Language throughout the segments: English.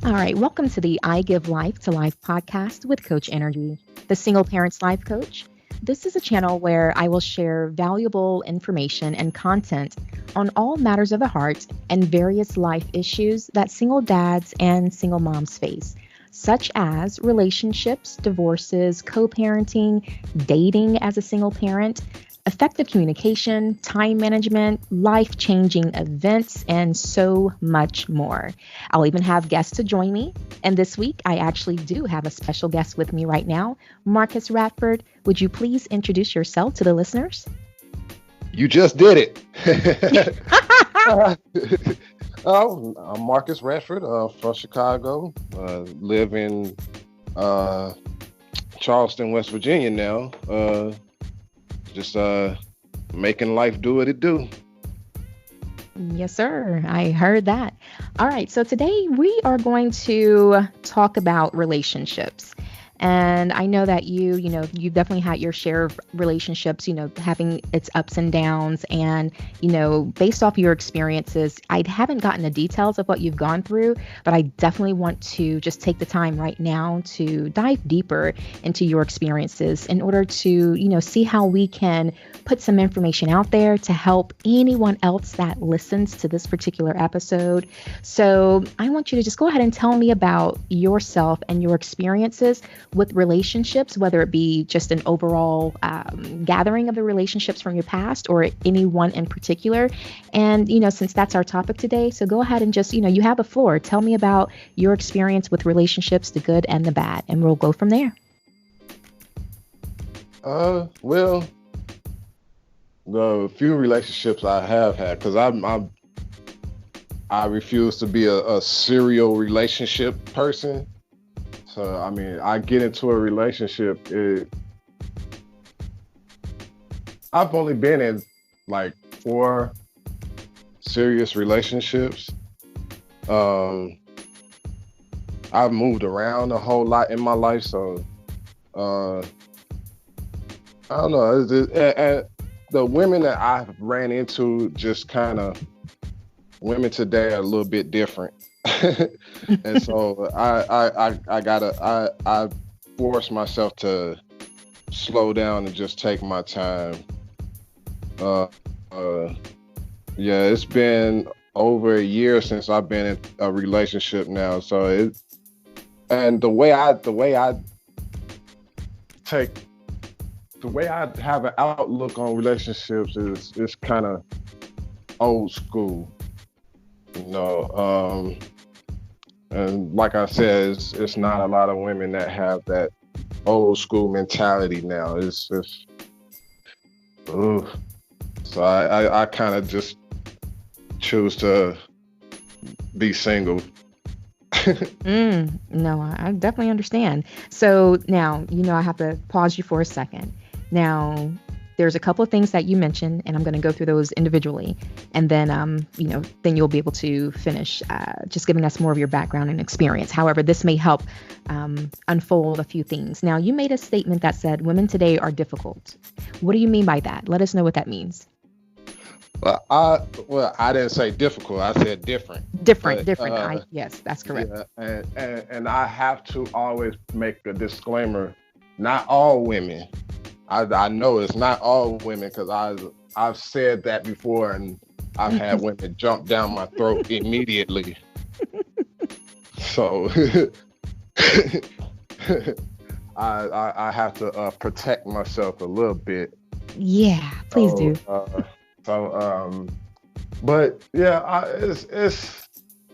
All right, welcome to the I Give Life to Life podcast with Coach Enrgy, the single parents life coach. This is a channel where I will share valuable information and content on all matters of the heart and various life issues that single dads and single moms face, such as relationships, divorces, co-parenting, dating as a single parent, effective communication, time management, life-changing events, and so much more. I'll even have guests to join me. And this week, I actually do have a special guest with me right now, Marcus Radford. Would you please introduce yourself to the listeners? You just did it. I'm Marcus Radford from Chicago. Live in Charleston, West Virginia now. Just making life do what it do. Yes, sir. I heard that. All right. So today we are going to talk about relationships. And I know that you've definitely had your share of relationships, having its ups and downs. And, based off your experiences, I haven't gotten the details of what you've gone through, but I definitely want to just take the time right now to dive deeper into your experiences in order to, see how we can put some information out there to help anyone else that listens to this particular episode. So I want you to just go ahead and tell me about yourself and your experiences with relationships, whether it be just an overall gathering of the relationships from your past or any one in particular. And, since that's our topic today, so go ahead and just, you have the floor. Tell me about your experience with relationships, the good and the bad, and we'll go from there. Well, the few relationships I have had, because I refuse to be a serial relationship person. So, I get into a relationship. I've only been in like 4 serious relationships. I've moved around a whole lot in my life, so I don't know. The women that I've ran into, just kind of women today are a little bit different. And so I force myself to slow down and just take my time. It's been over a year since I've been in a relationship now. So the way I have an outlook on relationships is kind of old school, and like I said, it's not a lot of women that have that old school mentality now. It's just, so I kind of just choose to be single. No, I definitely understand. So now, I have to pause you for a second. Now, there's a couple of things that you mentioned, and I'm going to go through those individually. And then, then you'll be able to finish just giving us more of your background and experience. However, this may help unfold a few things. Now, you made a statement that said women today are difficult. What do you mean by that? Let us know what that means. Well, I didn't say difficult. I said different. Different. Yes, that's correct. Yeah, and I have to always make a disclaimer. Not all women. I know it's not all women, because I've said that before, and I've had women jump down my throat immediately. So I have to protect myself a little bit. Yeah, please do. But yeah, it's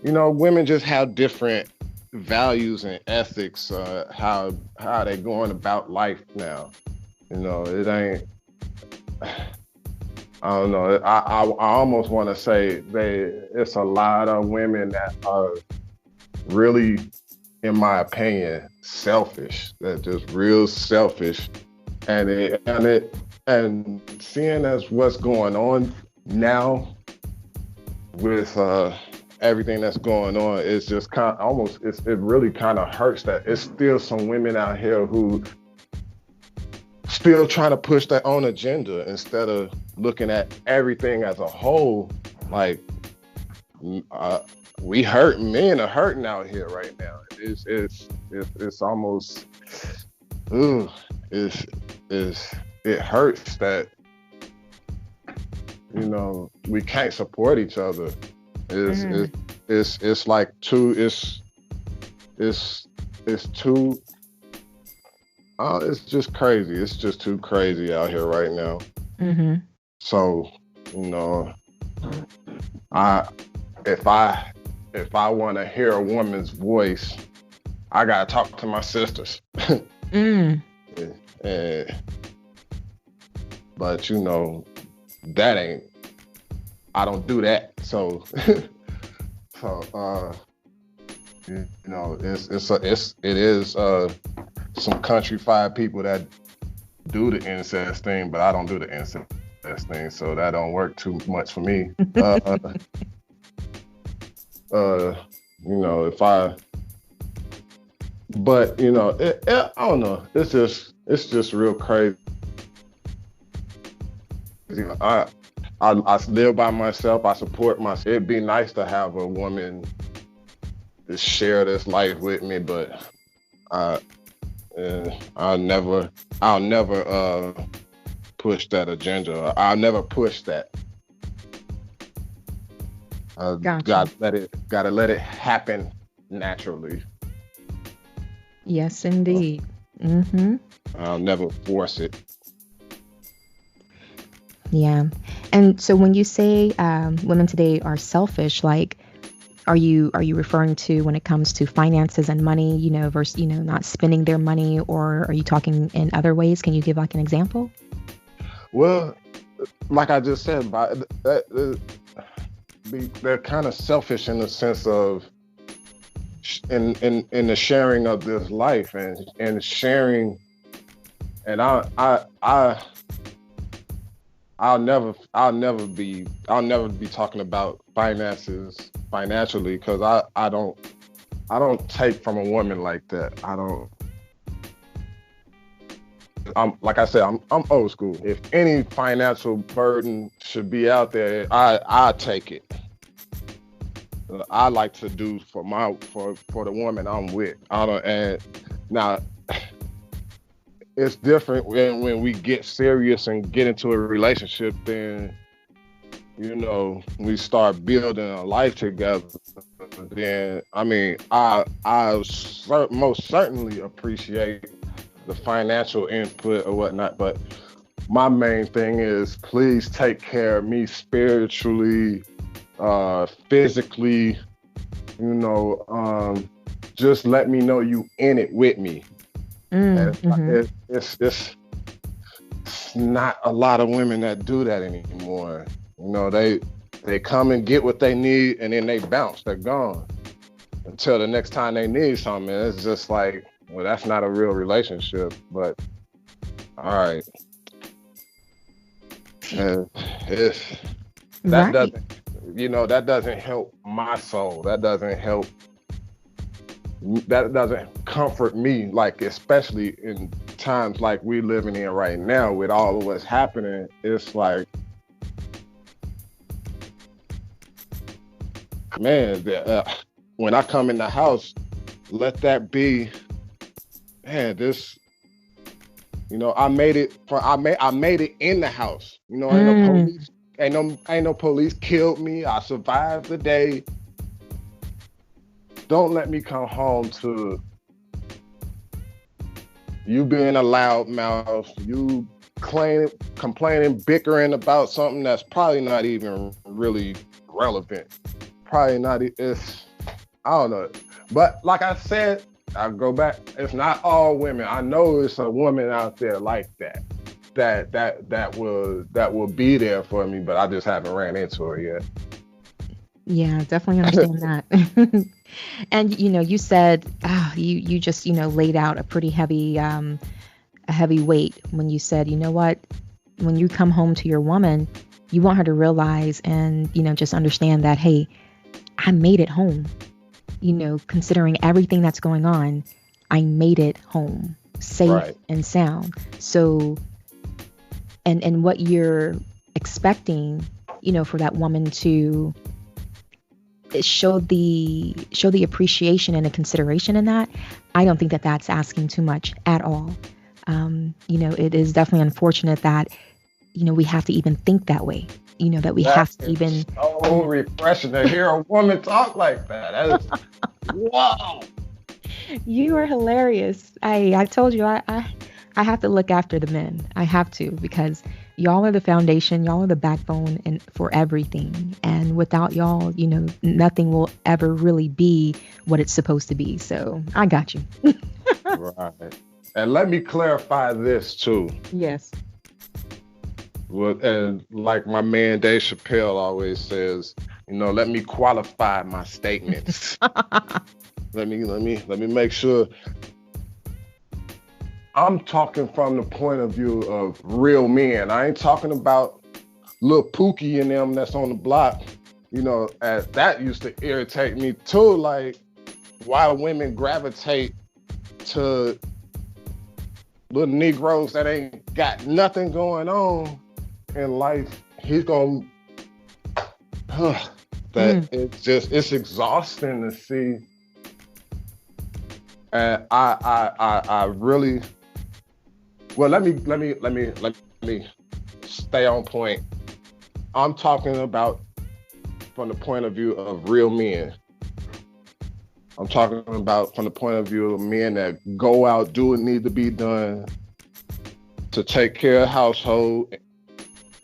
women just have different values and ethics. How they going about life now. It ain't. I don't know. I almost want to say it's a lot of women that are really, in my opinion, selfish. They're just real selfish, and seeing as what's going on now with everything that's going on, it's just kind of it really kind of hurts that it's still some women out here who still trying to push their own agenda instead of looking at everything as a whole. Like, uh, we hurt, men are hurting out here right now. It's almost, ooh, it's it hurts that, we can't support each other. It's like it's too, it's just crazy. It's just too crazy out here right now. Mm-hmm. So, I if I want to hear a woman's voice, I gotta talk to my sisters. And, but that ain't. I don't do that. So, it is some countrified people that do the incest thing, but I don't do the incest thing, so that don't work too much for me. If I, but I don't know. It's just real crazy. I live by myself. I support myself. It'd be nice to have a woman to share this life with me, but I'll never push that agenda. I'll never push that. Gotcha. Gotta let it happen naturally. Yes, indeed. Mm-hmm. I'll never force it. Yeah. And so when you say women today are selfish, like, are you referring to when it comes to finances and money, versus, not spending their money, or are you talking in other ways? Can you give like an example? Well, like I just said, they're kind of selfish in the sense of in the sharing of this life and sharing. And I'll never be talking about finances financially, because I don't take from a woman like that. I'm like I said, I'm old school. If any financial burden should be out there, I take it. I like to do for the woman I'm with. And now it's different when we get serious and get into a relationship. Then we start building a life together. Then I most certainly appreciate the financial input or whatnot, but my main thing is, please take care of me spiritually, physically. Just let me know you in it with me. Mm-hmm. It's not a lot of women that do that anymore. They come and get what they need, and then they bounce. They're gone until the next time they need something. It's just like, well, that's not a real relationship. But all right, that Right. that doesn't help my soul. That doesn't comfort me, like, especially in times like we're living in right now with all of what's happening. It's like, man, when I come in the house, let that be, man, this, I made it in the house. Ain't no police, ain't no police killed me. I survived the day. Don't let me come home to you being a loudmouth, you complaining, bickering about something that's probably not even really relevant. Probably not. I don't know. But like I said, I'll go back. It's not all women. I know it's a woman out there like that. That will be there for me, but I just haven't ran into her yet. Yeah, definitely understand that. And you said you just laid out a pretty heavy a heavy weight when you said, what, when you come home to your woman, you want her to realize and just understand that, hey, I made it home. Considering everything that's going on, I made it home safe, right, and sound. So and what you're expecting, for that woman to show the appreciation and the consideration in that, I don't think that that's asking too much at all. It is definitely unfortunate that we have to even think that way. That we That have to is even. so refreshing to hear a woman talk like that. That is wow. You are hilarious. I told you I have to look after the men. I have to, because y'all are the foundation, y'all are the backbone and for everything. And without y'all, nothing will ever really be what it's supposed to be. So I got you. Right. And let me clarify this too. Yes. Well, and like my man Dave Chappelle always says, let me qualify my statements. Let me make sure I'm talking from the point of view of real men. I ain't talking about little Pookie and them that's on the block. As that used to irritate me too. Like, why women gravitate to little Negroes that ain't got nothing going on in life. He's gonna it's exhausting to see. And I really, well, let me stay on point. I'm talking about from the point of view of real men. I'm talking about from the point of view of men that go out, do what needs to be done to take care of household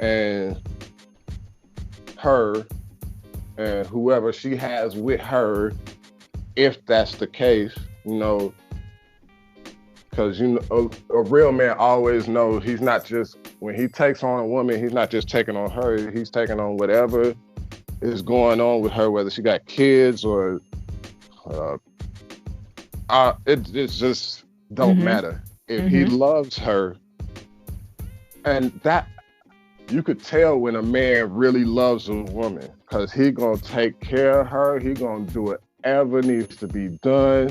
and her and whoever she has with her, if that's the case, because a real man always knows he's not just, when he takes on a woman, he's not just taking on her, he's taking on whatever is going on with her, whether she got kids or it just don't matter. If he loves her, and that you could tell when a man really loves a woman, because he gonna take care of her, he gonna do whatever needs to be done.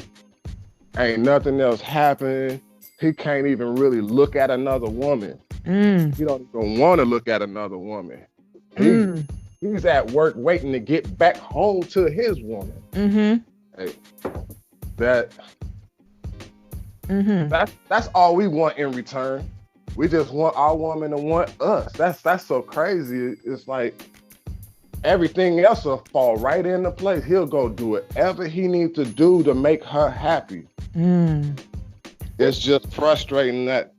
Ain't nothing else happening. He can't even really look at another woman. He don't even want to look at another woman. He's at work waiting to get back home to his woman. Hey, that's all we want in return. We just want our woman to want us. That's so crazy. It's like everything else will fall right into place. He'll go do whatever he needs to do to make her happy. It's just frustrating that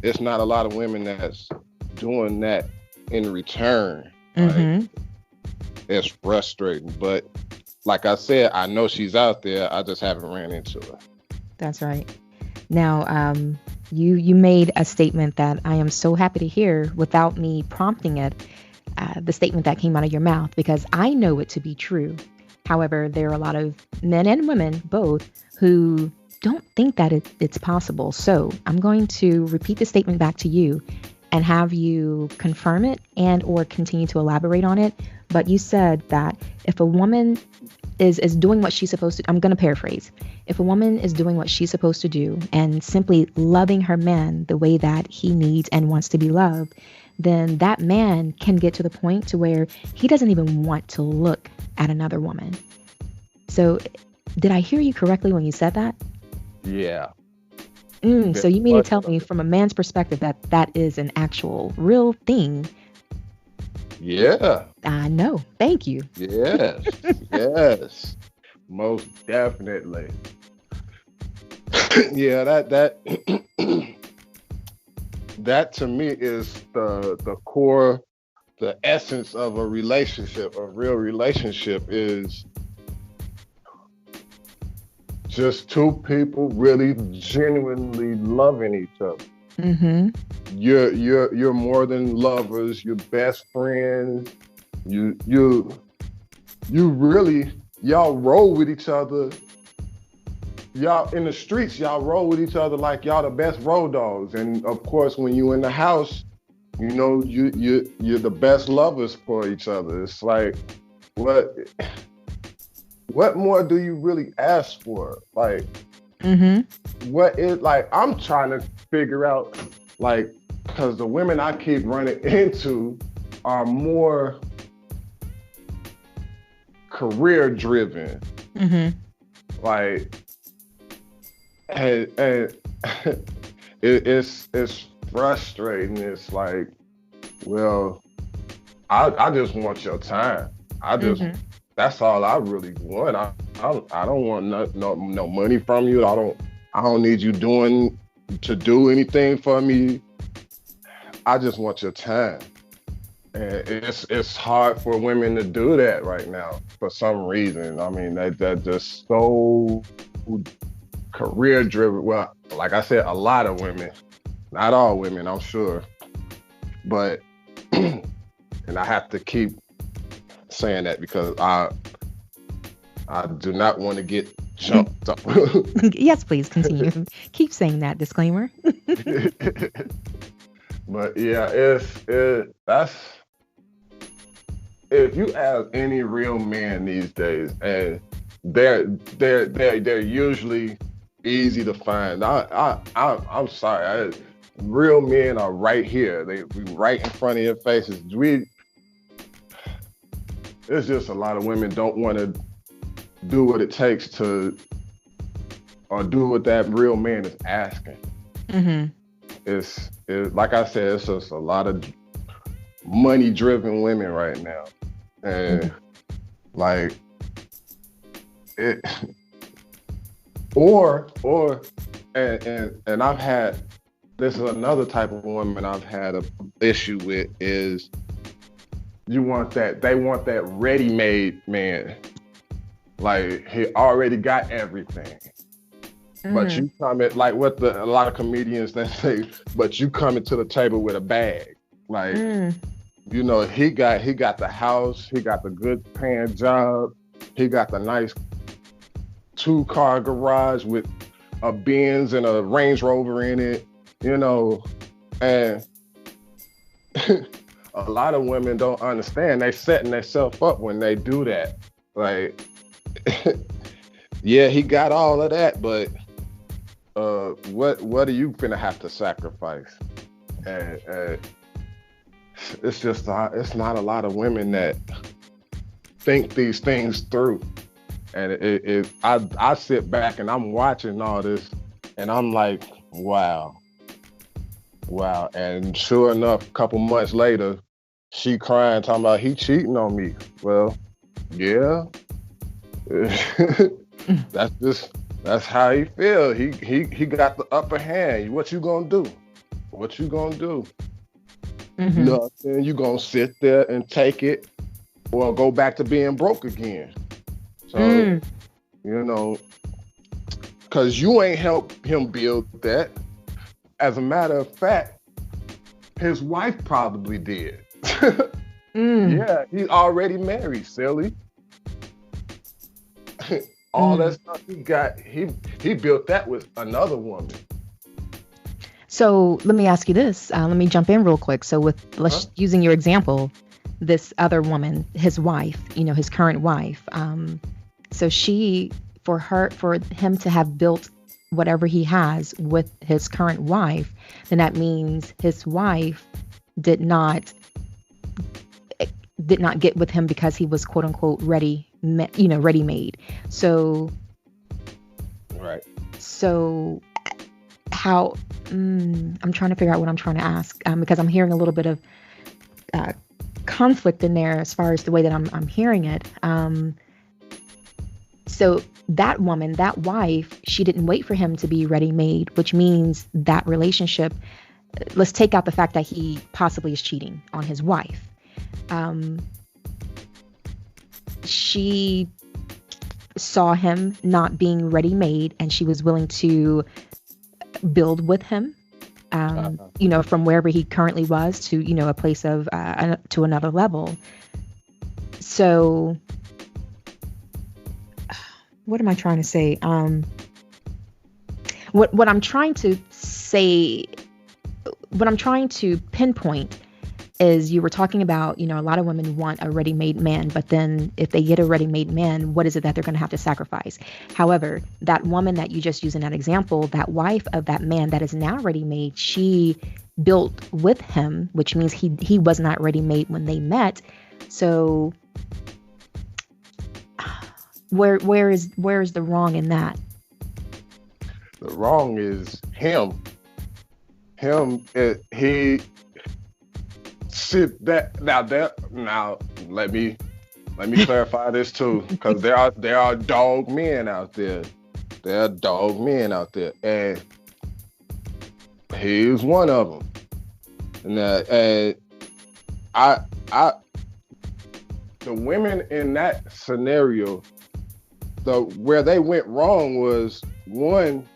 it's not a lot of women that's doing that in return. Right? It's frustrating, but like I said, I know she's out there. I just haven't ran into her. That's right. Now, you made a statement that I am so happy to hear without me prompting it, the statement that came out of your mouth, because I know it to be true. However, there are a lot of men and women, both, who don't think that it's possible. So I'm going to repeat the statement back to you and have you confirm it and or continue to elaborate on it. But you said that if a woman is doing what she's supposed to, I'm going to paraphrase. If a woman is doing what she's supposed to do and simply loving her man the way that he needs and wants to be loved, then that man can get to the point to where he doesn't even want to look at another woman. So did I hear you correctly when you said that? Yeah. So you mean to tell me from a man's perspective that is an actual real thing? Yeah. I know. Thank you. Yes. Yes. Most definitely. Yeah, that to me is the core, the essence of a relationship. A real relationship is just two people really genuinely loving each other. You're more than lovers. You're best friends. You really, y'all roll with each other. Y'all in the streets, y'all roll with each other like y'all the best road dogs. And of course, when you in the house, you're the best lovers for each other. It's like, what more do you really ask for? Like, what is, like, I'm trying to figure out, like, because the women I keep running into are more, career driven. Mm-hmm. Like, and it's frustrating. It's like, well, I just want your time. I just Mm-hmm. That's all I really want. I don't want no money from you. I don't need you to do anything for me. I just want your time. And it's hard for women to do that right now for some reason. I mean, they're just so career driven. Well, like I said, a lot of women, not all women, I'm sure, but and I have to keep saying that because I do not want to get jumped up. Yes, please continue. Keep saying that disclaimer. But yeah, that's if you ask any real man these days, and they're usually easy to find. I'm sorry, real men are right here. They be right in front of your faces. It's just a lot of women don't want to do what it takes to, or do what that real man is asking. Mm-hmm. It's like I said, it's just a lot of money driven women right now, and like it, or and I've had, this is another type of woman I've had a issue with, is they want that ready-made man, like he already got everything. But Mm-hmm. you come at, like what a lot of comedians that say, but you coming to the table with a bag. Like, Mm. he got the house, he got the good paying job, he got the nice 2-car garage with a Benz and a Range Rover in it, and a lot of women don't understand. They setting themselves up when they do that. Like, yeah, he got all of that, but what are you gonna have to sacrifice? And it's not a lot of women that think these things through. And I sit back and I'm watching all this, and I'm like, wow. And sure enough, a couple months later, she crying, talking about he cheating on me. Well, yeah. That's how he feel. He got the upper hand. What you gonna do? Mm-hmm. Nothing. You gonna sit there and take it, or go back to being broke again. So, because you ain't helped him build that. As a matter of fact, his wife probably did. Yeah, he's already married, silly. All that stuff he got, he built that with another woman. So let me ask you this. Let me jump in real quick. So using your example, this other woman, his wife, his current wife. So for him to have built whatever he has with his current wife, then that means his wife did not get with him because he was quote unquote ready made. So, right. So how, I'm trying to figure out what I'm trying to ask, because I'm hearing a little bit of conflict in there as far as the way that I'm hearing it. So that woman, that wife, she didn't wait for him to be ready made, which means that relationship, let's take out the fact that he possibly is cheating on his wife. She saw him not being ready made, and she was willing to build with him, from wherever he currently was to, a place of, to another level. So what am I trying to say? What I'm trying to say, what I'm trying to pinpoint is, you were talking about, a lot of women want a ready-made man, but then if they get a ready-made man, what is it that they're going to have to sacrifice? However, that woman that you just used in that example, that wife of that man that is now ready-made, she built with him, which means he was not ready-made when they met. So Where is the wrong in that? The wrong is him. He sit that now. Let me clarify this too, because there are dog men out there. There are dog men out there, and he's one of them. And I I the women in that scenario, where they went wrong was one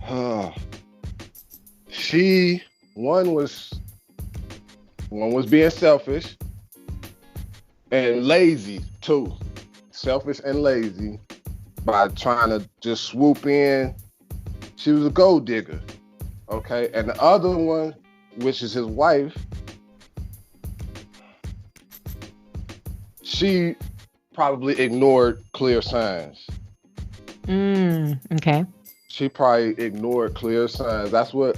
uh, she one was being selfish and lazy too. Selfish and lazy by trying to just swoop in. She was a gold digger. Okay. And the other one, which is his wife, she probably ignored clear signs. Okay. She probably ignored clear signs. That's what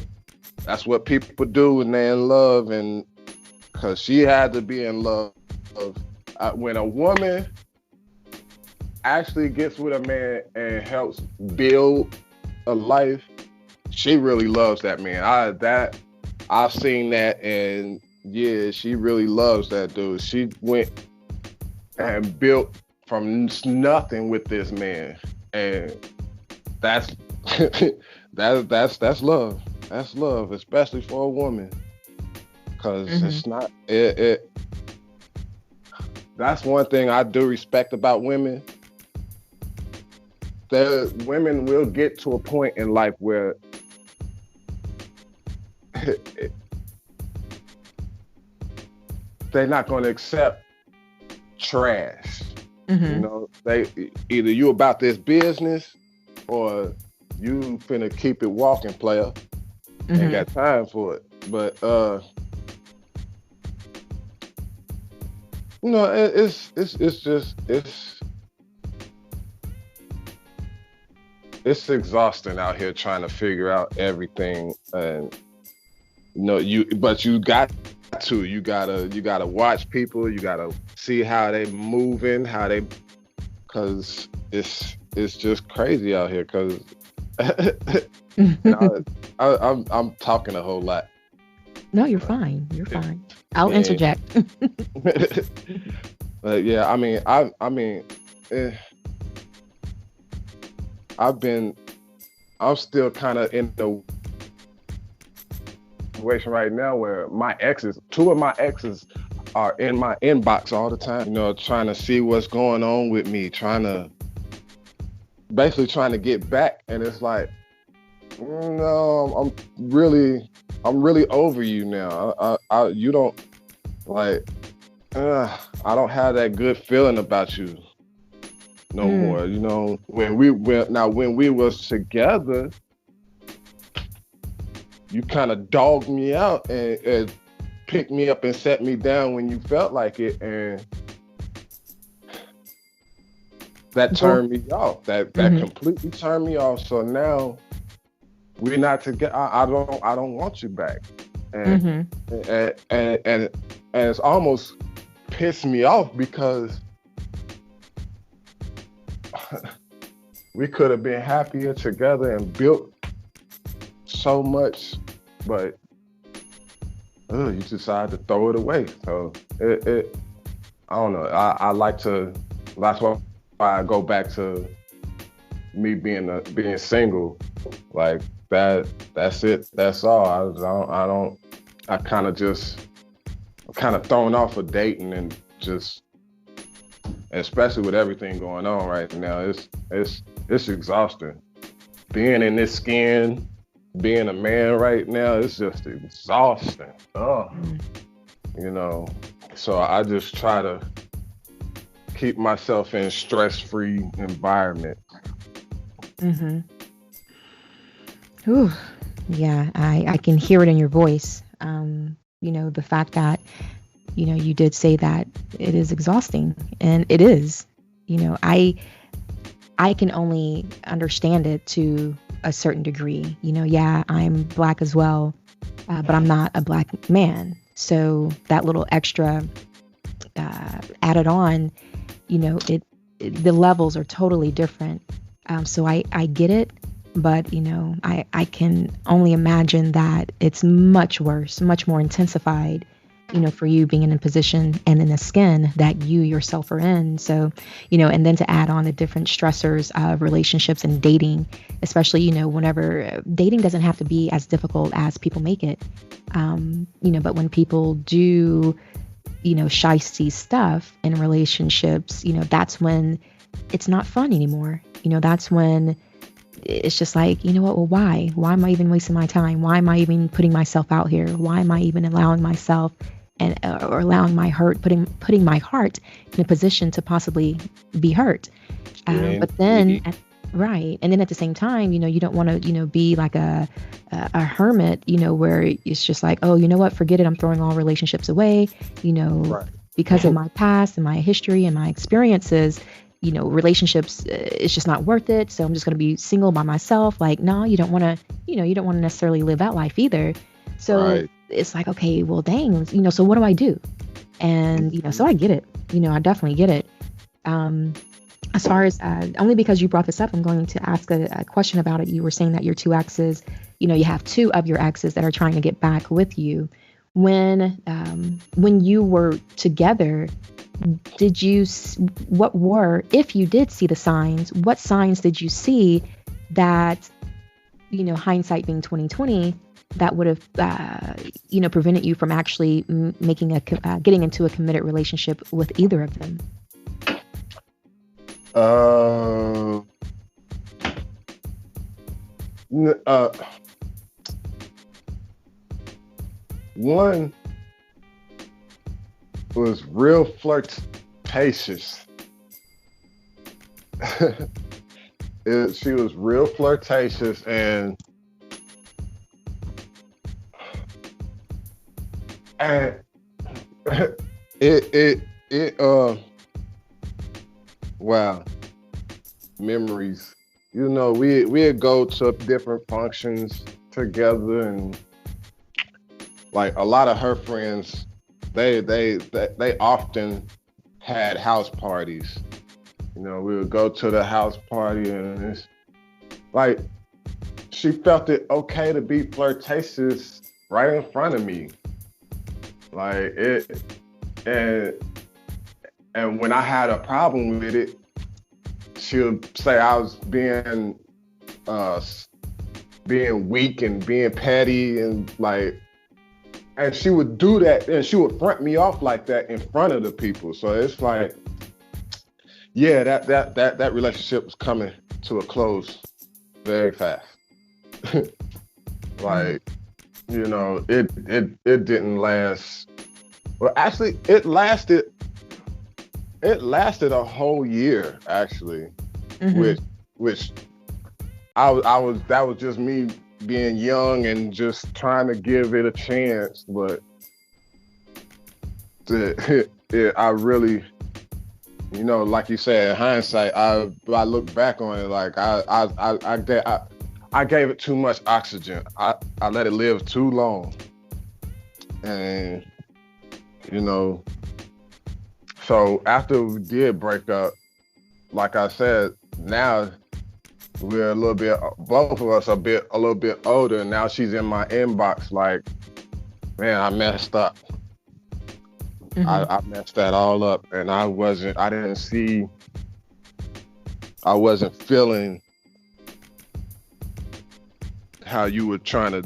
people do when they're in love, and because she had to be in love. When a woman actually gets with a man and helps build a life, she really loves that man. I've seen that, and yeah, she really loves that dude. She went and built from nothing with this man, and that's that's love. That's love, especially for a woman, because it's not it. That's one thing I do respect about women. The women will get to a point in life where they're not going to accept trash. You know, they either you about this business or you finna keep it walking, player. Ain't got time for it. But you know, it's exhausting out here trying to figure out everything, and you know, you gotta watch people, you gotta see how they moving, cause it's just crazy out here, cause I'm talking a whole lot. No, you're fine. You're fine. I'll interject. But yeah, I mean, I'm still kind of in the situation right now where two of my exes are in my inbox all the time, you know, trying to see what's going on with me, basically trying to get back. And it's like, no, I'm really over you now. You don't I don't have that good feeling about you no more. You know, when we was together, you kind of dogged me out and picked me up and set me down when you felt like it, and that turned me off. That completely turned me off. So now we're not together. I don't want you back, and it's almost pissed me off because we could have been happier together and built so much, but you decided to throw it away. So it I don't know. I like to. That's why I go back to me being single. Like that's it. That's all. I'm kind of thrown off of dating, and just, especially with everything going on right now, it's exhausting. Being in this skin, being a man right now, it's just exhausting. You know, so I just try to keep myself in stress-free environment. Ooh, yeah, I can hear it in your voice. You know, the fact that, you know, you did say that it is exhausting, and it is. You know, I can only understand it to a certain degree. You know, yeah, I'm Black as well, but I'm not a Black man. So that little extra added on, the levels are totally different. So I get it, but I can only imagine that it's much worse, much more intensified, for you being in a position and in the skin that you yourself are in. So, and then to add on the different stressors of relationships and dating, especially, whenever dating doesn't have to be as difficult as people make it. But when people do, shiesty stuff in relationships, that's when it's not fun anymore. That's when it's just like, you know what, well, why am I even wasting my time? Why am I even putting myself out here? Why am I even allowing myself and or allowing my hurt, putting my heart in a position to possibly be hurt? But then right, and then at the same time, you don't want to be like a hermit, where it's just like, oh, you know what, forget it, I'm throwing all relationships away, Right. because of my past and my history and my experiences. Relationships, it's just not worth it, so I'm just going to be single by myself. Like, no, you don't want to, you don't want to necessarily live that life either. So Right. it's like, okay, well, dang, so what do I do? And so I get it. I definitely get it. As far as only because you brought this up, I'm going to ask a question about it. You were saying that your two exes, you have two of your exes that are trying to get back with you. When you were together, did you, if you did see the signs, what signs did you see that, hindsight being 2020, that would have, prevented you from actually making getting into a committed relationship with either of them? One was real flirtatious. She was real flirtatious, and wow, memories. We'd go to different functions together, and like a lot of her friends, they often had house parties. We would go to the house party, and it's like she felt it okay to be flirtatious right in front of me. Like it, and when I had a problem with it, she would say I was being weak and being petty, and she would do that, and she would front me off like that in front of the people. So it's like, yeah, that relationship was coming to a close very fast. Like, it didn't last. Well, actually, it lasted a whole year, actually. Mm-hmm. which I was that was just me being young and just trying to give it a chance. But I really, like you said, in hindsight, I look back on it like I gave it too much oxygen. I let it live too long, and so after we did break up, like I said, now we're both of us a little bit older. And now she's in my inbox like, man, I messed up. Mm-hmm. I messed that all up, and I wasn't feeling how you were trying to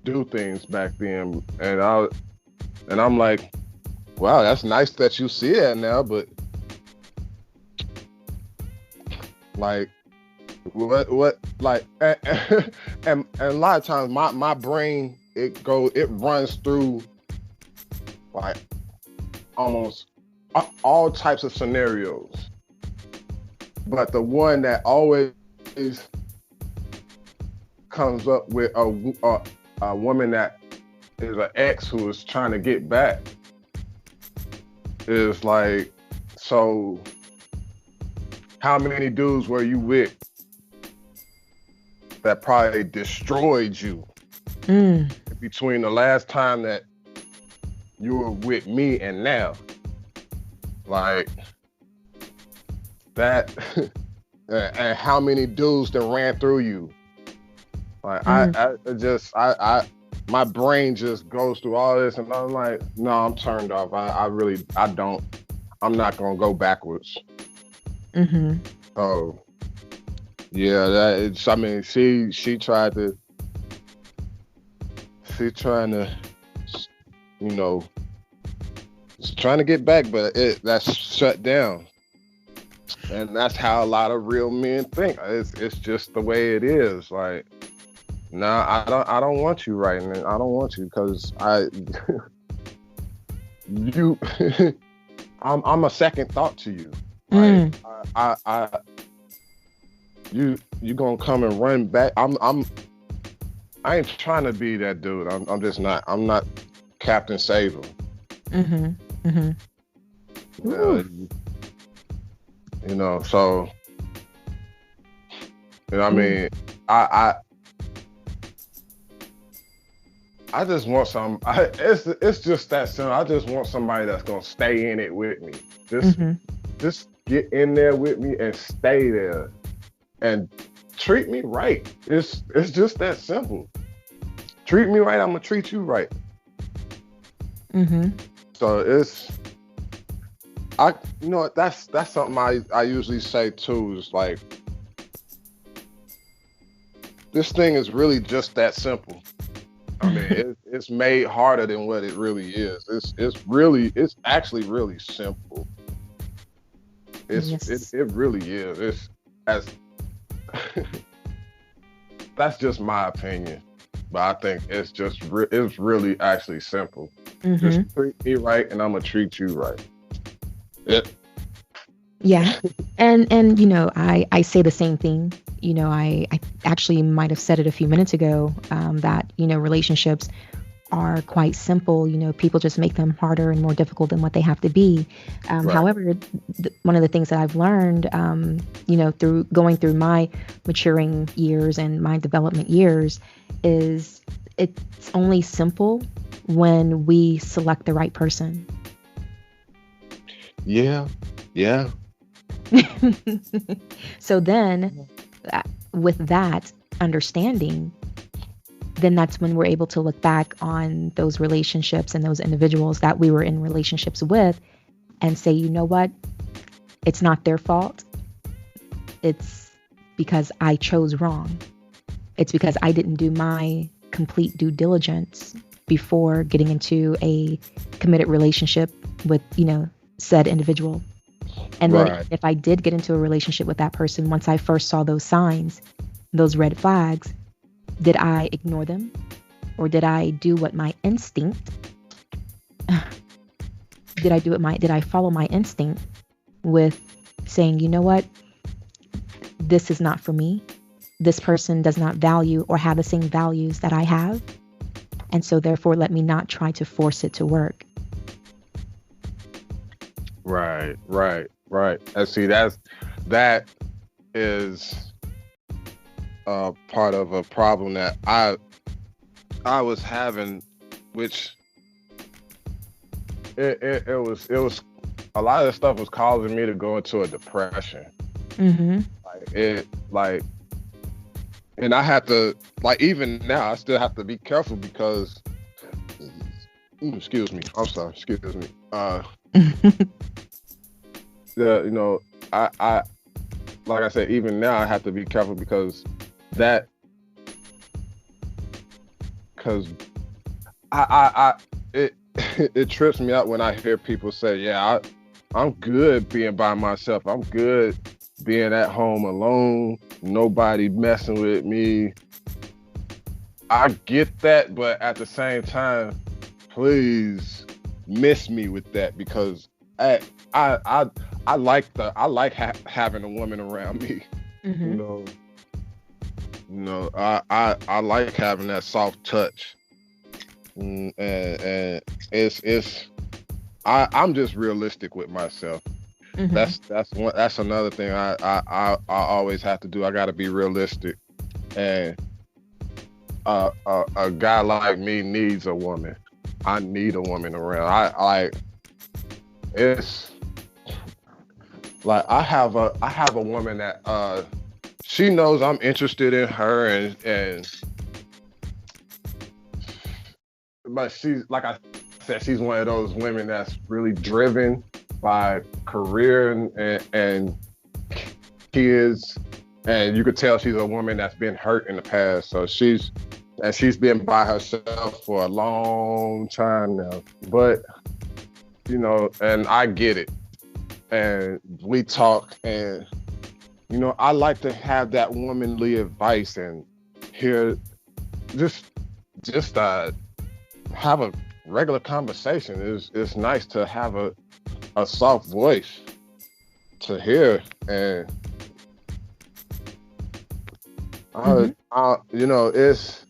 do things back then. And I'm like, wow, that's nice that you see that now, but like, what, like, and a lot of times my brain, it runs through like almost all types of scenarios, but the one that always comes up with a woman that is an ex who is trying to get back is like, so how many dudes were you with that probably destroyed you between the last time that you were with me and now? Like that, and how many dudes that ran through you? Like Mm, my brain just goes through all this, and I'm like, no, I'm turned off. I really, I don't. I'm not gonna go backwards. mm-hmm. Oh, yeah, I mean, she trying to, you know, she's trying to get back, but that's shut down. And that's how a lot of real men think. It's just the way it is. Like, nah, I don't want you right now. I don't want you because you I'm a second thought to you. Like, Mm, you gonna come and run back. I ain't trying to be that dude. I'm just not. I'm not Captain Save. mm-hmm. Mm-hmm. Uh, Ooh. So I Mm, mean, I I just want it's just that simple. I just want somebody that's gonna stay in it with me. Just mm-hmm. just get in there with me and stay there and treat me right. It's just that simple. Treat me right, I'm gonna treat you right. Mm-hmm. So I that's something I usually say too. Is like, this thing is really just that simple. I mean, it's made harder than what it really is. It's actually really simple. Yes. It really is. It's as That's just my opinion, but I think it's really actually simple. Just Mm-hmm. treat me right, and I'm gonna treat you right. It, Yeah. And I say the same thing. I actually might have said it a few minutes ago, that relationships are quite simple. People just make them harder and more difficult than what they have to be. right, However, one of the things that I've learned, through going through my maturing years and my development years, is it's only simple when we select the right person. yeah, yeah, So then, uh, with that understanding, then that's when we're able to look back on those relationships and those individuals that we were in relationships with and say, you know what? It's not their fault. It's because I chose wrong. It's because I didn't do my complete due diligence before getting into a committed relationship with, said individual. And then right, if I did get into a relationship with that person, once I first saw those signs, those red flags, did I ignore them? Or did I do what my instinct did I follow my instinct with saying, you know what, this is not for me. This person does not value or have the same values that I have. And so therefore let me not try to force it to work. right. And see, that is part of a problem that I was having, which it was a lot of the stuff was causing me to go into a depression. Mm-hmm. Like, and I had to, like, even now I still have to be careful because excuse me, I'm sorry, excuse me. The you know I like I said, even now I have to be careful because that because I it it trips me out when I hear people say, yeah, I'm good being by myself. I'm good being at home alone, nobody messing with me. I get that, but at the same time, please miss me with that because I I I I like having a woman around me. You Mm-hmm. know, I like having that soft touch. And it's I'm just realistic with myself. Mm-hmm. That's another thing I always have to do. I got to be realistic, and a guy like me needs a woman. I need a woman around. I like it's Like I have a woman that she knows I'm interested in her, and but she's, like I said, she's one of those women that's really driven by career and kids, and you could tell she's a woman that's been hurt in the past. So she's been by herself for a long time now. But and I get it, and we talk, and I like to have that womanly advice and hear just just have a regular conversation. It's nice to have a soft voice to hear, and Mm-hmm. it's,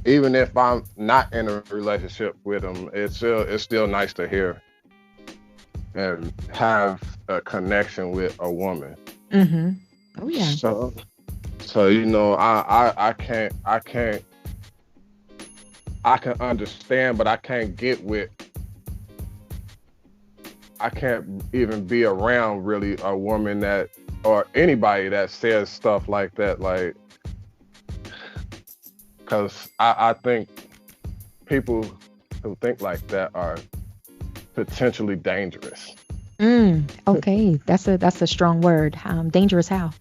even if I'm not in a relationship with them, it's still nice to hear and have a connection with a woman. Mm-hmm. Oh yeah. So I can understand, but I can't even be around really a woman that, or anybody that says stuff like that, like, because I think people who think like that are potentially dangerous. Okay, that's a strong word. Dangerous how?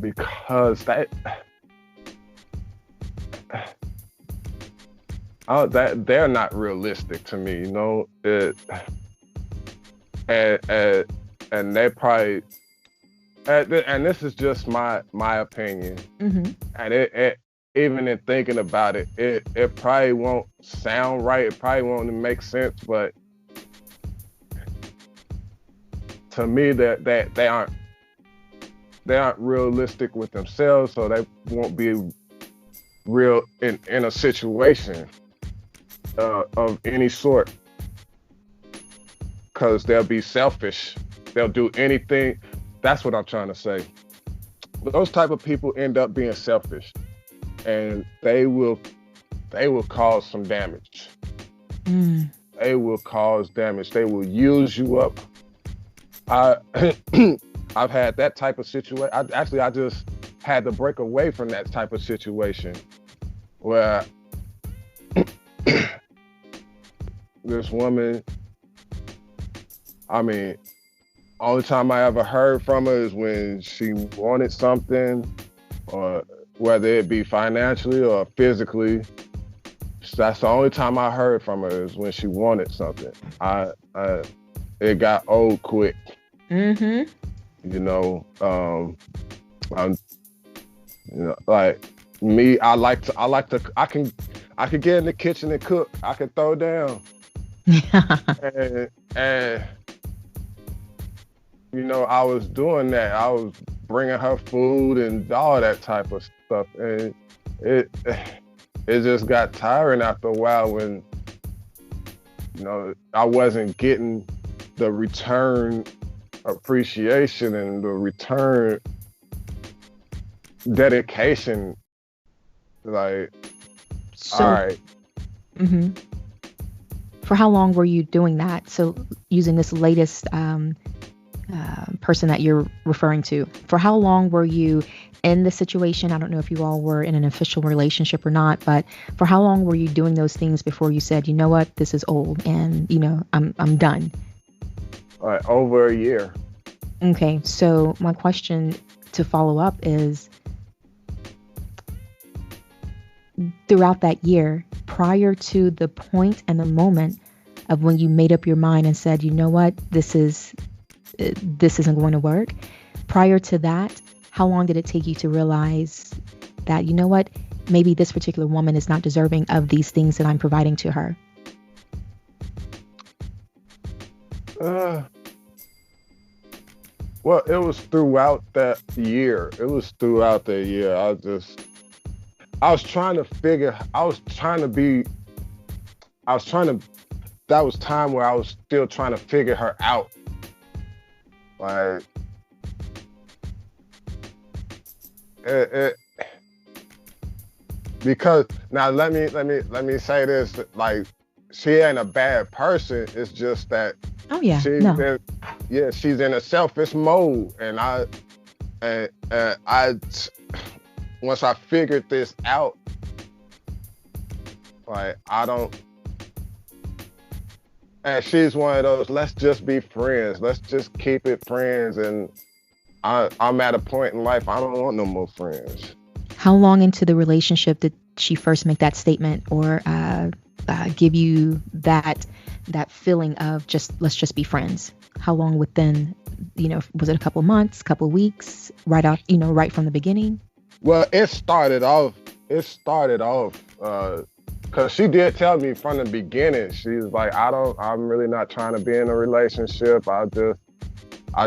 Because that they're not realistic to me, and and they probably, and this is just my opinion, Mm-hmm. and it even in thinking about it, it probably won't sound right, it probably won't make sense, but to me, that they aren't realistic with themselves, so they won't be real in a situation of any sort, because they'll be selfish. They'll do anything. That's what I'm trying to say. Those type of people end up being selfish, and they will cause some damage. Mm. They will cause damage. They will use you up. I I've had that type of situation. I just had to break away from that type of situation where this woman, I mean, only time I ever heard from her is when she wanted something, or whether it be financially or physically. That's the only time I heard from her, is when she wanted something. It got old quick. Mm-hmm. You know, I'm, like me. I can get in the kitchen and cook. I can throw down, and I was doing that. I was bringing her food and all that type of stuff, and it it just got tiring after a while when I wasn't getting the return appreciation and the return dedication. Like, all So, right, hmm for how long were you doing that? So, using this latest person that you're referring to, for how long were you in the situation? I don't know if you all were in an official relationship or not, but for how long were you doing those things before you said, you know what, this is old, and I'm done? all right, over a year. Okay, so my question to follow up is, throughout that year, prior to the point and the moment of when you made up your mind and said, you know what, this isn't going to work. Prior to that, how long did it take you to realize that, you know what, maybe this particular woman is not deserving of these things that I'm providing to her? Uh, well, it was throughout that year. It was throughout the year. I was trying to figure. I was trying to be. I was trying to. That was time where I was still trying to figure her out. Like, it because now let me say this, like, she ain't a bad person. It's just that Oh yeah, she's no. in, yeah, she's in a selfish mode, and I once I figured this out, like I don't. And she's one of those. Let's just be friends. Let's just keep it friends. And I'm at a point in life. I don't want no more friends. How long into the relationship did she first make that statement, or give you that feeling of just let's just be friends? How long within, was it a couple months, couple weeks, right off, right from the beginning? Well, it started off. Because she did tell me from the beginning. She's like, I'm really not trying to be in a relationship. I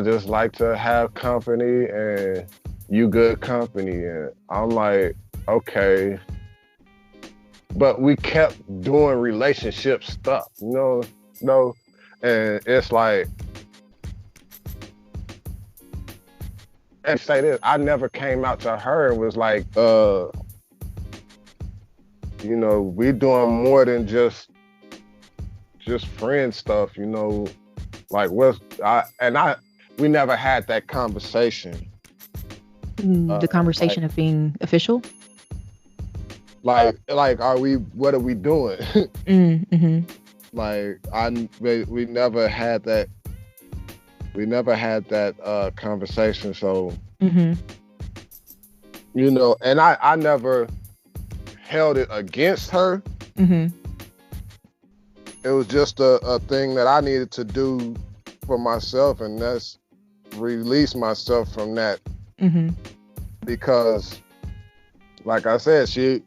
just like to have company, and you good company. And I'm like, okay. But we kept doing relationship stuff, no. And it's like, and say this, I never came out to her and was like, we doing more than just friend stuff, like we never had that conversation. The conversation of being official? Like, what are we doing? Mm-hmm. Like, we never had that. We never had that conversation. So, mm-hmm. And I never held it against her. Mm-hmm. It was just a thing that I needed to do for myself, and that's release myself from that. Mm-hmm. Because, like I said, she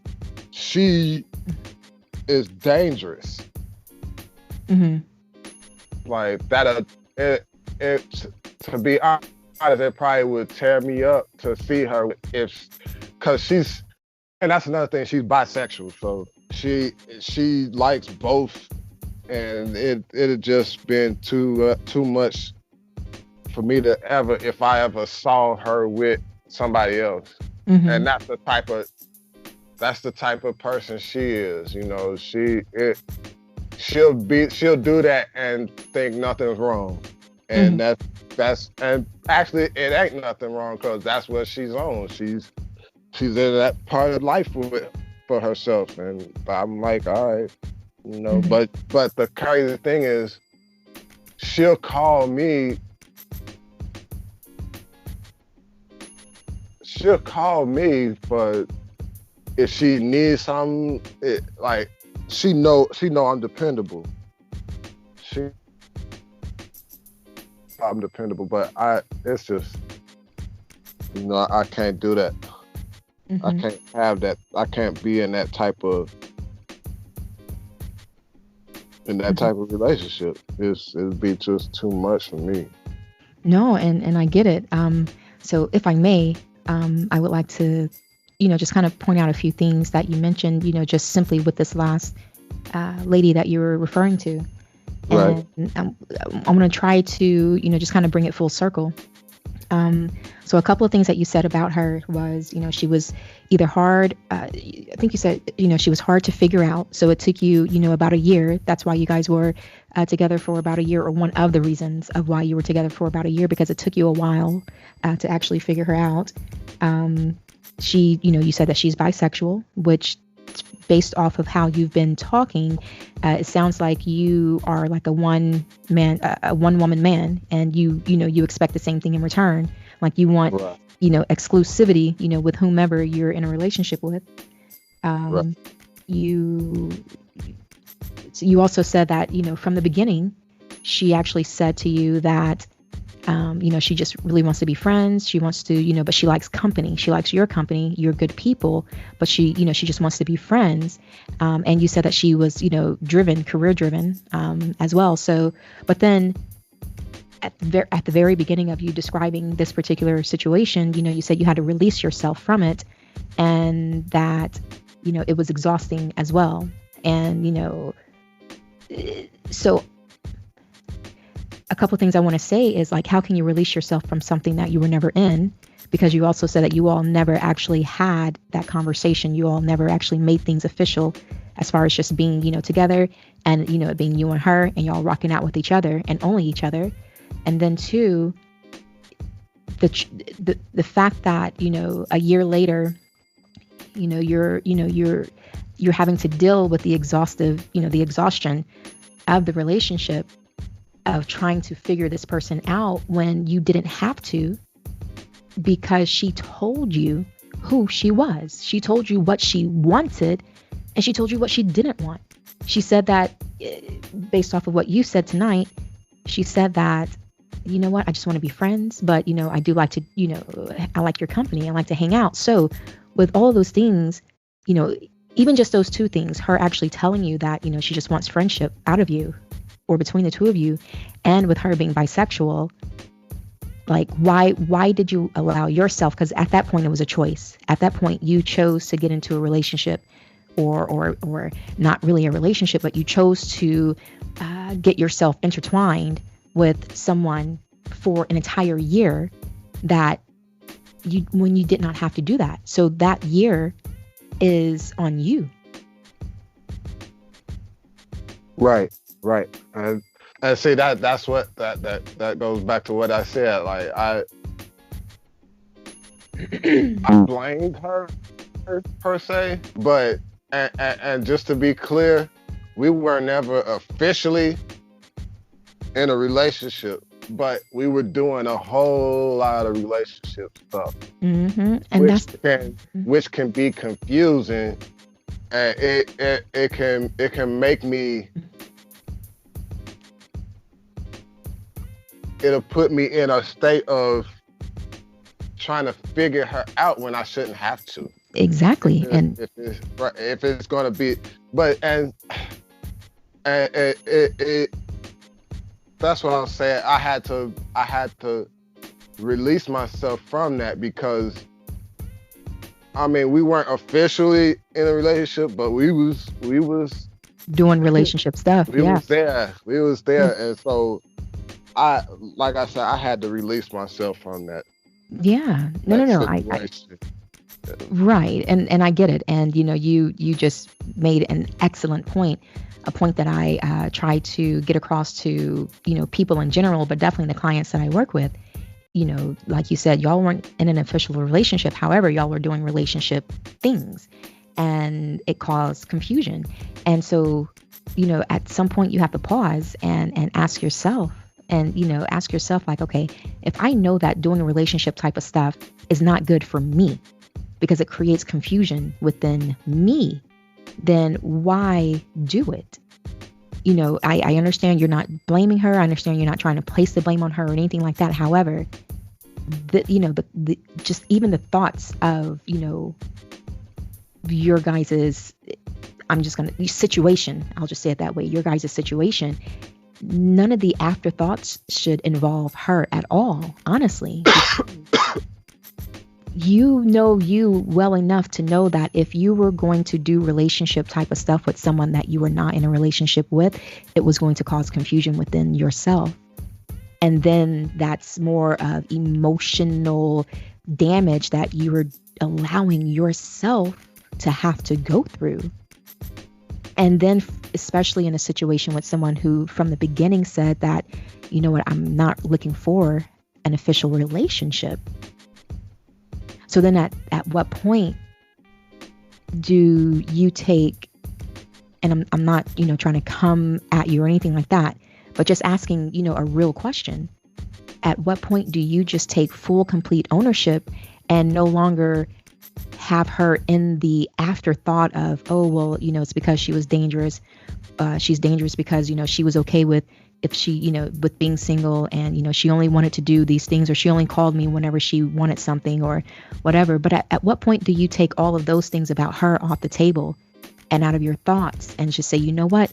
is dangerous. Mm-hmm. Like that. It to be honest, it probably would tear me up to see her because she's, and that's another thing. She's bisexual, so she likes both, and it had just been too much for me to if I ever saw her with somebody else. Mm-hmm. And that's the type of person she is. She'll do that and think nothing's wrong. And and actually it ain't nothing wrong, because that's what she's on. She's in that part of life for herself, and I'm like, all right, Mm-hmm. but the crazy thing is, she'll call me for if she needs something. Like, she know I'm dependable. I'm dependable, but it's just, I can't do that. Mm-hmm. I can't have that. I can't be in that type of relationship. It'd be just too much for me. No, and I get it. So if I may, I would like to, just kind of point out a few things that you mentioned, just simply with this last lady that you were referring to. Right. And I'm going to try to, just kind of bring it full circle. So a couple of things that you said about her was, she was either hard. I think you said, she was hard to figure out. So it took you, about a year. That's why you guys were together for about a year, or one of the reasons of why you were together for about a year, because it took you a while to actually figure her out. She, you said that she's bisexual, which, based off of how you've been talking, it sounds like you are like a one woman man, and you expect the same thing in return. Like, you want, Right. Exclusivity, with whomever you're in a relationship with. Right. You also said that, from the beginning, she actually said to you that, she just really wants to be friends. She wants to, but she likes company. She likes your company. You're good people, but she just wants to be friends. And you said that she was, career driven, as well. So, but then at the very beginning of you describing this particular situation, you said you had to release yourself from it, and that, it was exhausting as well. And, so a couple of things I want to say is, like, how can you release yourself from something that you were never in? because you also said that you all never actually had that conversation. You all never actually made things official as far as just being, together, and, it being you and her, and y'all rocking out with each other and only each other. And then two, the fact that, a year later, you're having to deal with the exhaustion of the relationship, of trying to figure this person out when you didn't have to, because she told you who she was. She told you what she wanted, and she told you what she didn't want. She said that, based off of what you said tonight, she said that, you know what, I just want to be friends, but, I do like to, I like your company. I like to hang out. So with all of those things, even just those two things, her actually telling you that, she just wants friendship out of you or between the two of you, and with her being bisexual, like, why did you allow yourself? Because at that point, it was a choice. At that point, you chose to get into a relationship, or not really a relationship, but you chose to get yourself intertwined with someone for an entire year, when you did not have to do that. So that year is on you. Right. And see, that's what that goes back to what I said. Like, I blamed her per se, but and just to be clear, we were never officially in a relationship, but we were doing a whole lot of relationship stuff, and which can be confusing, and it can make me. It'll put me in a state of trying to figure her out when I shouldn't have to. Exactly. If it's going to be, but and it that's what I'm saying. I had to release myself from that, because I mean, we weren't officially in a relationship, but we was doing relationship stuff. We was there, and so like I said, I had to release myself from that. Yeah. No. Right. And I get it. And, you just made an excellent point, a point that I try to get across to, people in general, but definitely the clients that I work with. Like you said, y'all weren't in an official relationship. However, y'all were doing relationship things, and it caused confusion. And so, at some point you have to pause and ask yourself, like, okay, if I know that doing a relationship type of stuff is not good for me because it creates confusion within me, then why do it? I understand you're not blaming her. I understand you're not trying to place the blame on her or anything like that. However, just even the thoughts of, your guys's, situation, I'll just say it that way, your guys' situation, none of the afterthoughts should involve her at all, honestly. You know you well enough to know that if you were going to do relationship type of stuff with someone that you were not in a relationship with, it was going to cause confusion within yourself. And then that's more of emotional damage that you were allowing yourself to have to go through. And then, especially in a situation with someone who from the beginning said that, you know what, I'm not looking for an official relationship. So then at what point do you take, and I'm not, trying to come at you or anything like that, but just asking, a real question. At what point do you just take full, complete ownership and no longer have her in the afterthought of, oh, well, it's because she was dangerous. She's dangerous because, she was okay with if she, with being single and, she only wanted to do these things, or she only called me whenever she wanted something or whatever. But at what point do you take all of those things about her off the table and out of your thoughts and just say, you know what,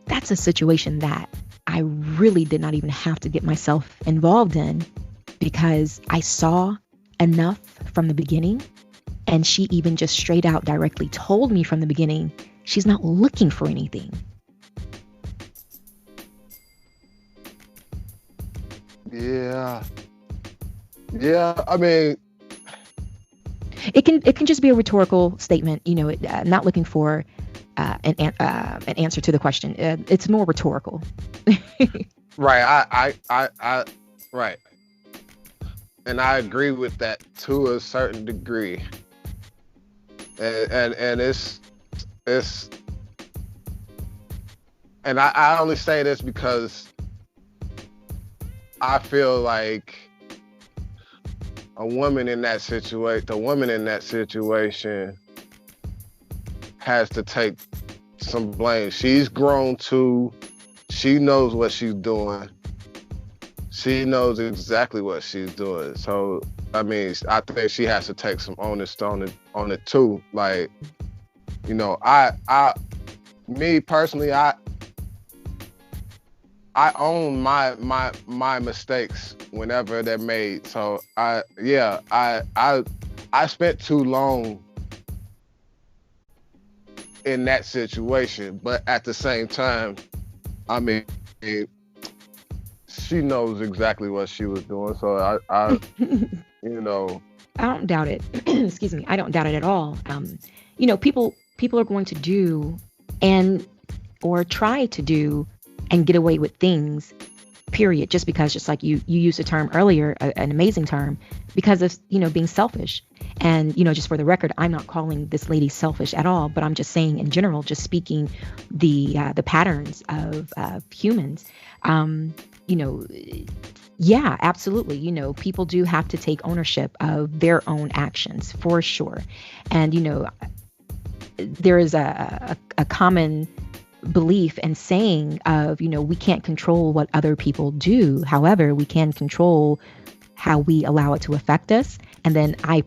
that's a situation that I really did not even have to get myself involved in, because I saw enough from the beginning. And she even just straight out directly told me from the beginning, she's not looking for anything. Yeah. I mean, it can just be a rhetorical statement. Not looking for an answer to the question. It's more rhetorical. Right. Right. And I agree with that to a certain degree. And it's and I only say this because I feel like the woman in that situation has to take some blame. She's grown too. She knows what she's doing. She knows exactly what she's doing. So, I mean, I think she has to take some onus on it too. Like, me personally, I own my mistakes whenever they're made. So I spent too long in that situation, but at the same time, I mean, she knows exactly what she was doing. So I I don't doubt it. Excuse me. I don't doubt it at all. People are going to do and or try to do and get away with things, period, just because, just like you used a term earlier, an amazing term, because of being selfish. And just for the record, I'm not calling this lady selfish at all, but I'm just saying in general, just speaking the patterns of humans. Yeah, absolutely. People do have to take ownership of their own actions for sure. And there is a common belief and saying of, we can't control what other people do. However, we can control how we allow it to affect us. And then I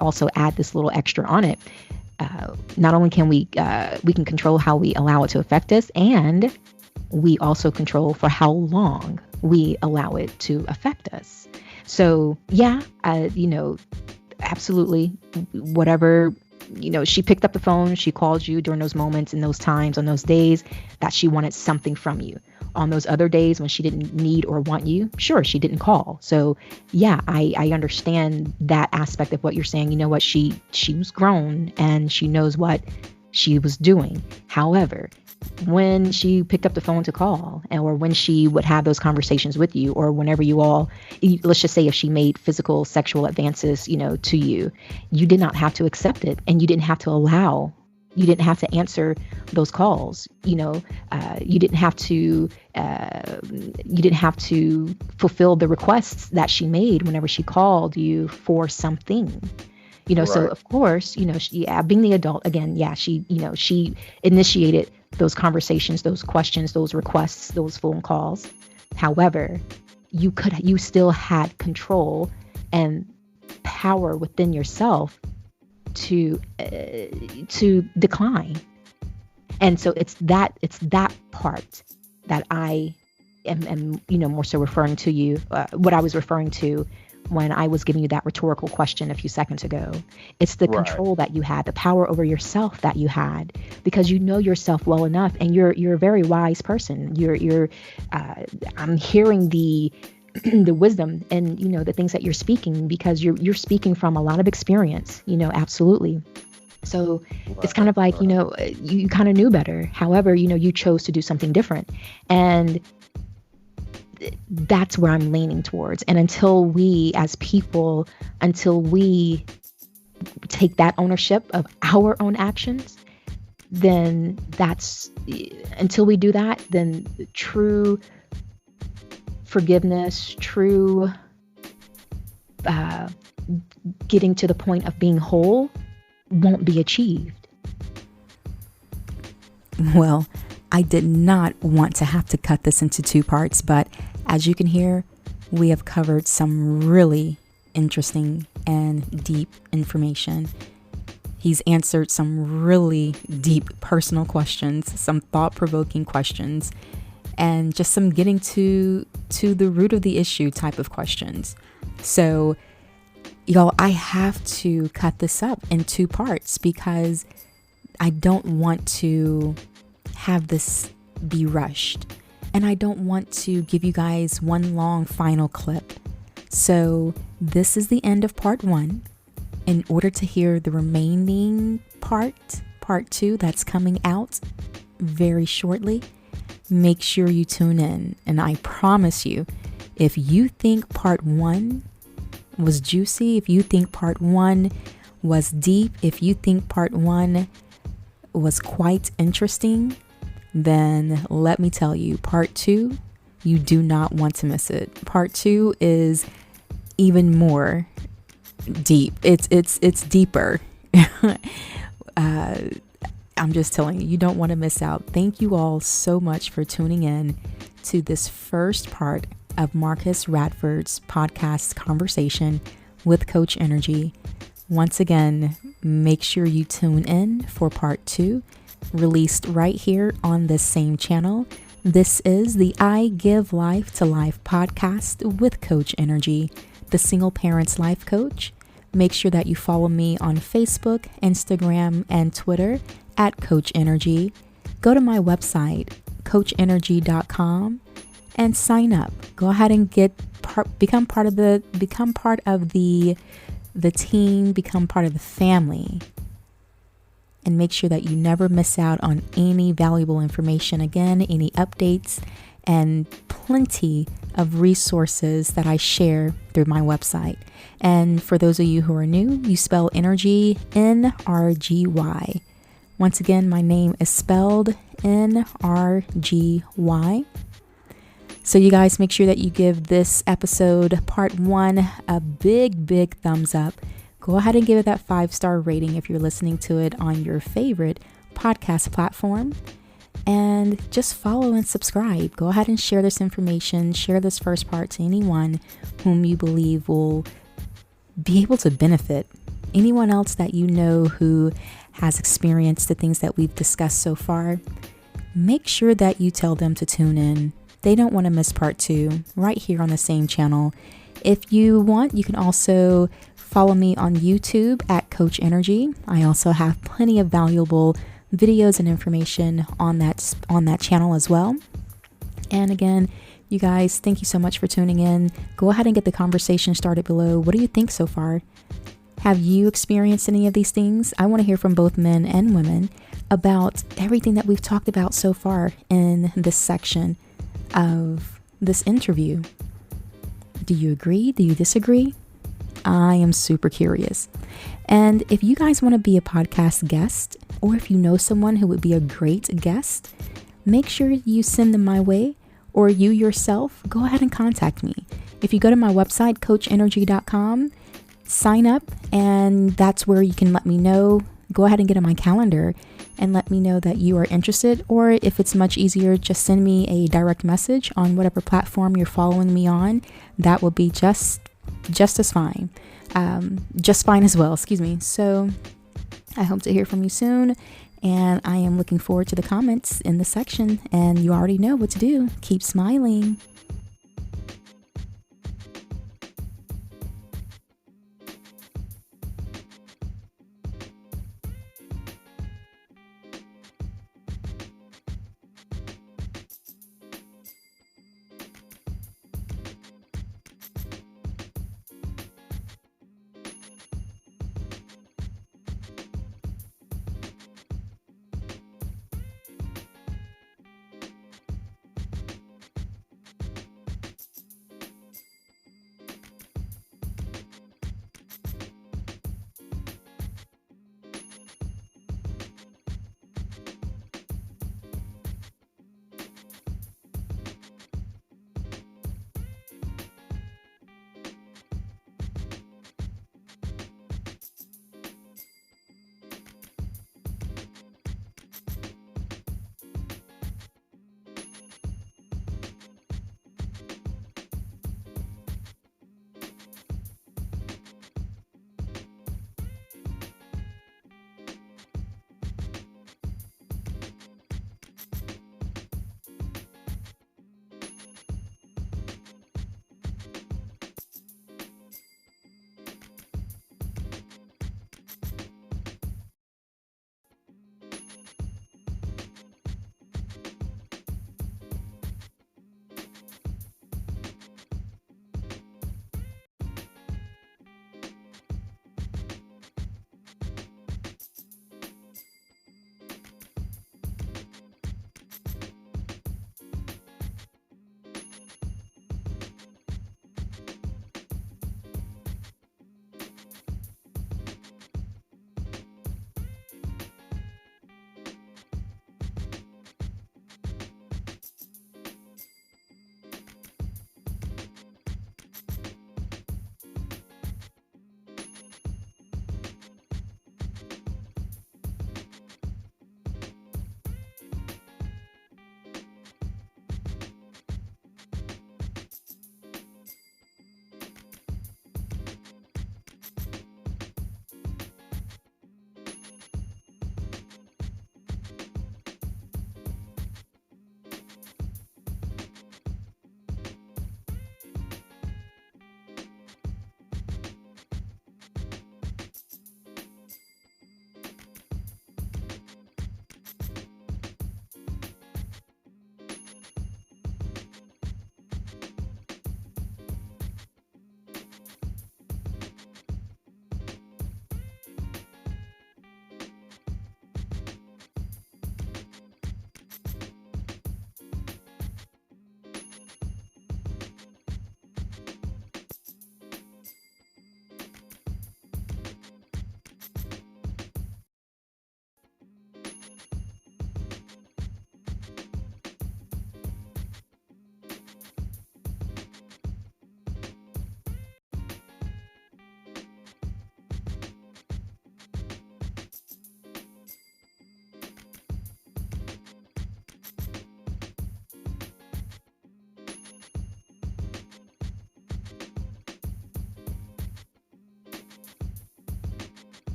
also add this little extra on it. Not only can we can control how we allow it to affect us, and we also control for how long we allow it to affect us. So yeah, absolutely, whatever. She picked up the phone, she called you during those moments, in those times, on those days that she wanted something from you. On those other days when she didn't need or want you, sure, she didn't call. So yeah, I understand that aspect of what you're saying. You know what, she was grown and she knows what she was doing. However, when she picked up the phone to call, or when she would have those conversations with you, or whenever let's just say if she made physical sexual advances, to you, you did not have to accept it, and you didn't have to answer those calls. You didn't have to fulfill the requests that she made whenever she called you for something. Right. So of course, being the adult again, she initiated those conversations, those questions, those requests, those phone calls. However, you still had control and power within yourself to decline. And so it's that part that I am more so referring to you, what I was referring to when I was giving you that rhetorical question a few seconds ago. It's the control that you had, the power over yourself that you had, because you know yourself well enough, and you're a very wise person. I'm hearing the wisdom and the things that you're speaking, because you're speaking from a lot of experience. Absolutely. So it's kind of like, you kind of knew better. However, you chose to do something different. And that's where I'm leaning towards. And until we as people, take that ownership of our own actions, then until we do that, then true forgiveness, true getting to the point of being whole won't be achieved. Well, I did not want to have to cut this into two parts, but as you can hear, we have covered some really interesting and deep information. He's answered some really deep personal questions, some thought-provoking questions, and just some getting to the root of the issue type of questions. So, y'all, I have to cut this up in two parts because I don't want to have this be rushed. And I don't want to give you guys one long final clip. So this is the end of part 1. in order to hear the remaining part 2 that's coming out very shortly, make sure you tune in. And I promise you, if you think part 1 was juicy, if you think part 1 was deep, if you think part 1 was quite interesting, then let me tell you, part 2, you do not want to miss it. Part 2 is even more deep. It's deeper. I'm just telling you, you don't want to miss out. Thank you all so much for tuning in to this first part of Marcus Radford's podcast conversation with Coach Enrgy. Once again, make sure you tune in for part 2, released right here on this same channel. This is the I Give Life to Life podcast with Coach Enrgy, the single parent's life coach. Make sure that you follow me on Facebook, Instagram, and Twitter at Coach Enrgy. Go to my website, coachnrgy.com, and sign up. Go ahead and become part of the team, become part of the family, and make sure that you never miss out on any valuable information. Again, any updates and plenty of resources that I share through my website. And for those of you who are new, you spell Enrgy Nrgy. Once again, my name is spelled Nrgy. So you guys make sure that you give this episode, part 1, a big thumbs up. Go ahead and give it that 5-star rating if you're listening to it on your favorite podcast platform. And just follow and subscribe. Go ahead and share this information, share this first part to anyone whom you believe will be able to benefit. Anyone else that you know who has experienced the things that we've discussed so far, make sure that you tell them to tune in. They don't want to miss part 2 right here on the same channel. If you want, you can also follow me on YouTube at Coach Enrgy. I also have plenty of valuable videos and information on that channel as well. And again, you guys, thank you so much for tuning in. Go ahead and get the conversation started below. What do you think so far? Have you experienced any of these things? I want to hear from both men and women about everything that we've talked about so far in this section of this interview. Do you agree? Do you disagree? I am super curious. And if you guys want to be a podcast guest, or if you know someone who would be a great guest, make sure you send them my way, or you yourself, go ahead and contact me. If you go to my website, coachnrgy.com, sign up, and that's where you can let me know. Go ahead and get on my calendar and let me know that you are interested. Or if it's much easier, just send me a direct message on whatever platform you're following me on. That will be just as fine. Just fine as well, excuse me. So I hope to hear from you soon, and I am looking forward to the comments in the section. And you already know what to do. Keep smiling.